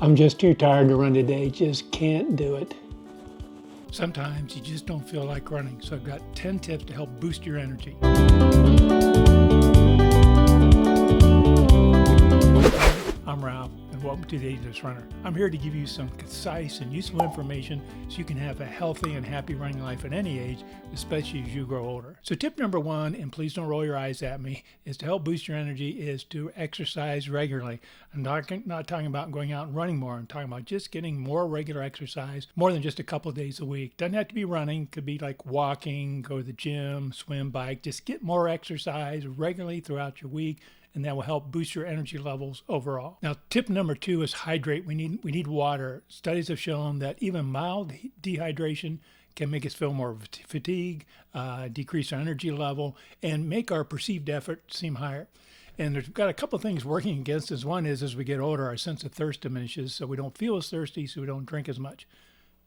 I'm just too tired to run today, just can't do it. Sometimes you just don't feel like running, so I've got 10 tips to help boost your energy. I'm Ralph, and welcome to the Ageless Runner. I'm here to give you some concise and useful information so you can have a healthy and happy running life at any age, especially as you grow older. So tip number one, and please don't roll your eyes at me, is to help boost your energy is to exercise regularly. I'm not talking about going out and running more. I'm talking about just getting more regular exercise, more than just a couple of days a week. Doesn't have to be running. Could be like walking, go to the gym, swim, bike. Just get more exercise regularly throughout your week, and that will help boost your energy levels overall. Now, tip number two is hydrate. We need water. Studies have shown that even mild dehydration can make us feel more fatigue, decrease our energy level, and make our perceived effort seem higher. And there's got a couple of things working against us. One is as we get older, our sense of thirst diminishes, so we don't feel as thirsty, so we don't drink as much.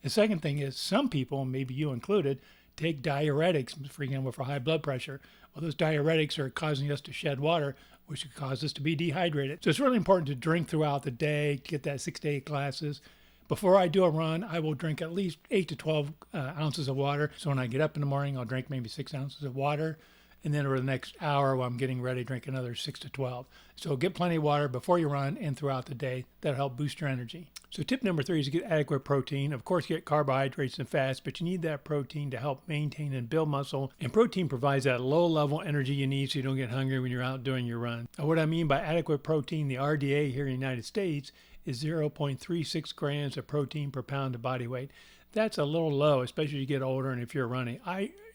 The second thing is some people, maybe you included, take diuretics, for example, for high blood pressure. Well, those diuretics are causing us to shed water, which could cause us to be dehydrated. So it's really important to drink throughout the day, get that 6 to 8 glasses. Before I do a run, I will drink at least 8 to 12 ounces of water. So when I get up in the morning, I'll drink maybe 6 ounces of water. And then over the next hour while I'm getting ready, drink another 6 to 12. So get plenty of water before you run and throughout the day. That'll help boost your energy. So tip number 3 is to get adequate protein. Of course, get carbohydrates and fats, but you need that protein to help maintain and build muscle. And protein provides that low-level energy you need so you don't get hungry when you're out doing your run. Now, what I mean by adequate protein, the RDA here in the United States is 0.36 grams of protein per pound of body weight. That's a little low, especially as you get older and if you're running.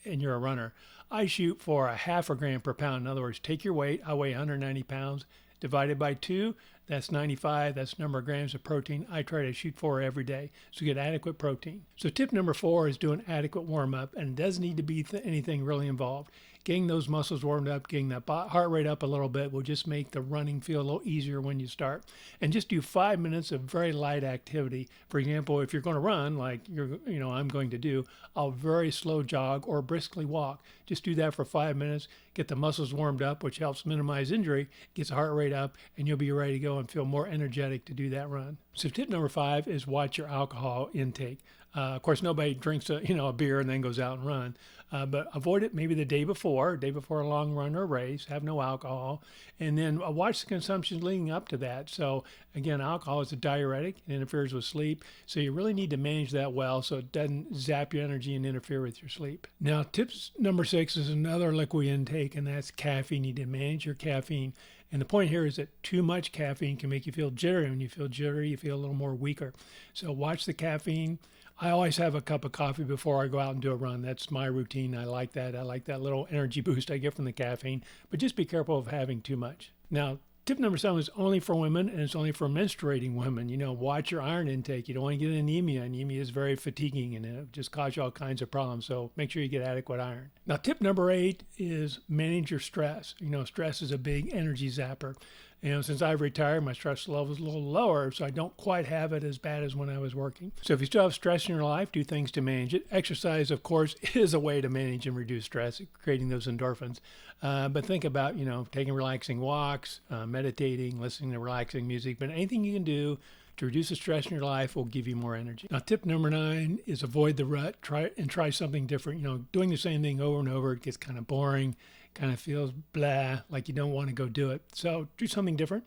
You're a runner. I shoot for a half a gram per pound. In other words, take your weight. I weigh 190 pounds. Divided by 2, that's 95. That's the number of grams of protein I try to shoot for every day. So get adequate protein. So tip number 4 is do an adequate warm-up, and it doesn't need to be anything really involved. Getting those muscles warmed up, getting that heart rate up a little bit will just make the running feel a little easier when you start. And just do 5 minutes of very light activity. For example, if you're going to run, like I'm going to do, I'll very slow jog or briskly walk. Just do that for 5 minutes, get the muscles warmed up, which helps minimize injury, gets the heart rate up, and you'll be ready to go and feel more energetic to do that run. So tip number 5 is watch your alcohol intake. Of course, nobody drinks a beer and then goes out and run, but avoid it maybe the day before a long run or race. Have no alcohol, and then watch the consumption leading up to that. So again, alcohol is a diuretic; it interferes with sleep. So you really need to manage that well so it doesn't zap your energy and interfere with your sleep. Now, tips number 6 is another liquid intake, and that's caffeine. You need to manage your caffeine. And the point here is that too much caffeine can make you feel jittery. When you feel jittery, you feel a little more weaker. So watch the caffeine. I always have a cup of coffee before I go out and do a run. That's my routine. I like that. I like that little energy boost I get from the caffeine. But just be careful of having too much. Now, tip number 7 is only for women, and it's only for menstruating women. Watch your iron intake. You don't want to get anemia. Anemia is very fatiguing, and it just cause you all kinds of problems. So make sure you get adequate iron. Now, tip number 8 is manage your stress. Stress is a big energy zapper. Since I've retired, my stress level is a little lower, so I don't quite have it as bad as when I was working. So if you still have stress in your life, do things to manage it. Exercise, of course, is a way to manage and reduce stress, creating those endorphins. But think about, taking relaxing walks, meditating, listening to relaxing music. But anything you can do to reduce the stress in your life will give you more energy. Now, tip number 9 is avoid the rut. Try something different. Doing the same thing over and over, it gets kind of boring. Kind of feels blah, like you don't want to go do it. So do something different.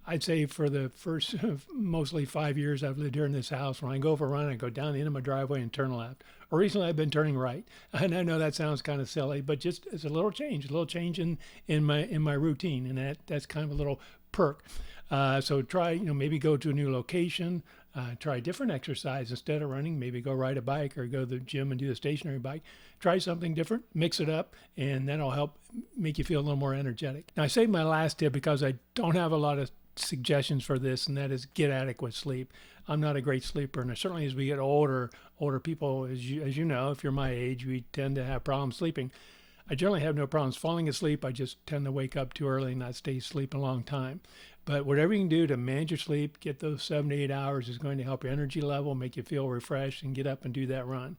I'd say for the first mostly 5 years I've lived here in this house, when I go for a run, I go down the end of my driveway and turn left. Or recently I've been turning right. And I know that sounds kind of silly, but just it's a little change in my routine, and that's kind of a little perk. So try, maybe go to a new location, try different exercise instead of running. Maybe go ride a bike or go to the gym and do the stationary bike. Try something different, mix it up, and that'll help make you feel a little more energetic. Now, I saved my last tip because I don't have a lot of suggestions for this, and that is get adequate sleep. I'm not a great sleeper, and certainly as we get older people, as you know, if you're my age, we tend to have problems sleeping. I generally have no problems falling asleep. I just tend to wake up too early and not stay asleep a long time. But whatever you can do to manage your sleep, get those 7 to 8 hours is going to help your energy level, make you feel refreshed, and get up and do that run.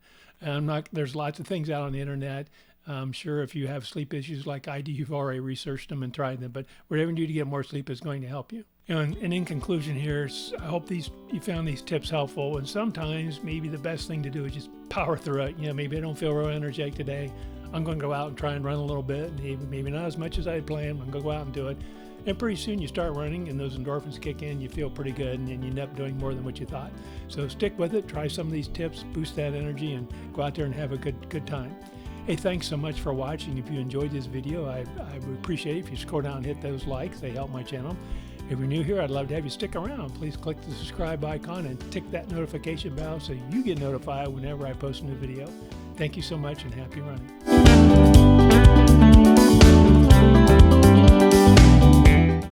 There's lots of things out on the internet. I'm sure if you have sleep issues like I do, you've already researched them and tried them, but whatever you do to get more sleep is going to help you. And in conclusion here, I hope you found these tips helpful. And sometimes maybe the best thing to do is just power through it. Maybe I don't feel real energetic today. I'm going to go out and try and run a little bit. Maybe not as much as I had planned. I'm going to go out and do it. And pretty soon you start running and those endorphins kick in. You feel pretty good, and then you end up doing more than what you thought. So stick with it. Try some of these tips, boost that energy, and go out there and have a good time. Hey, thanks so much for watching. If you enjoyed this video, I would appreciate it if you scroll down and hit those likes. They help my channel. If you're new here, I'd love to have you stick around. Please click the subscribe icon and tick that notification bell so you get notified whenever I post a new video. Thank you so much, and happy running.